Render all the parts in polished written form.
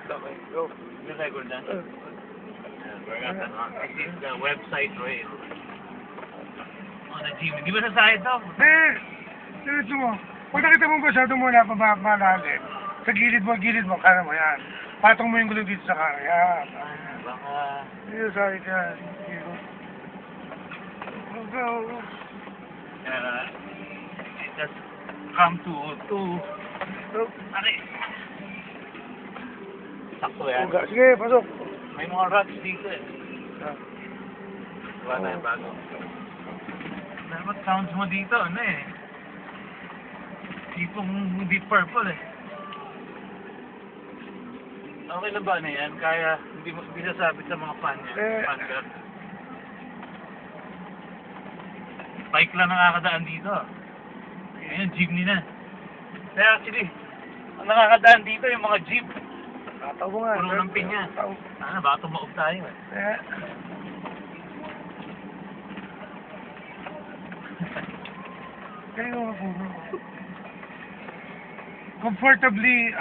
Okay, go. Record na. This is the website rail. Oh, the Jimmy. Di ba sa side to? Diretso mo. Pag nakita mo masyado muna, malalim. Sa gilid mo, kaya mo yan. Patong mo yung gulong dito sa kaya. Yan. Baka... Dito sa akin yan. Dito. Go. It has come to... Ano sakto yan. Uga. Sige, pasok. May mga rugs dito eh. Wala na yung bago. Dapat sounds mo dito, ano eh. Tipong deep purple eh. Okay na ba na yan? Kaya hindi sasabit sa mga fan niya. Fan girl. Bike lang nakakadaan dito. Ayan, jeepney na. Kaya actually, ang nakakadaan dito yung mga jeep. Tataw mo nga. Puno ng pinya. Baka tumaob tayo eh. Kaya mo puno. Comfortably,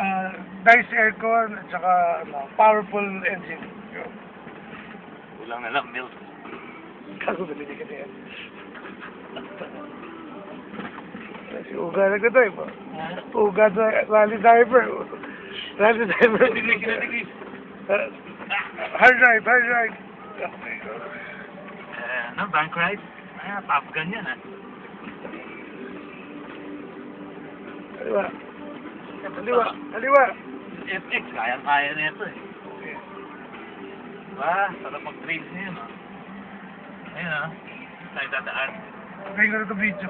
nice aircon, at saka powerful engine. Kulang na lang milk. Kago bili ka na yan. Si Uga nagdadrive mo. Uga rally driver. Rally driver. Hard drive. Ano, bank ride? Top gun yan ah. Kaliwa. FX, kaya-kaya na ito eh. Diba? Sarap mag-trails niya yun oh. Ayun oh. Tayo dadaan. Okay na ito video.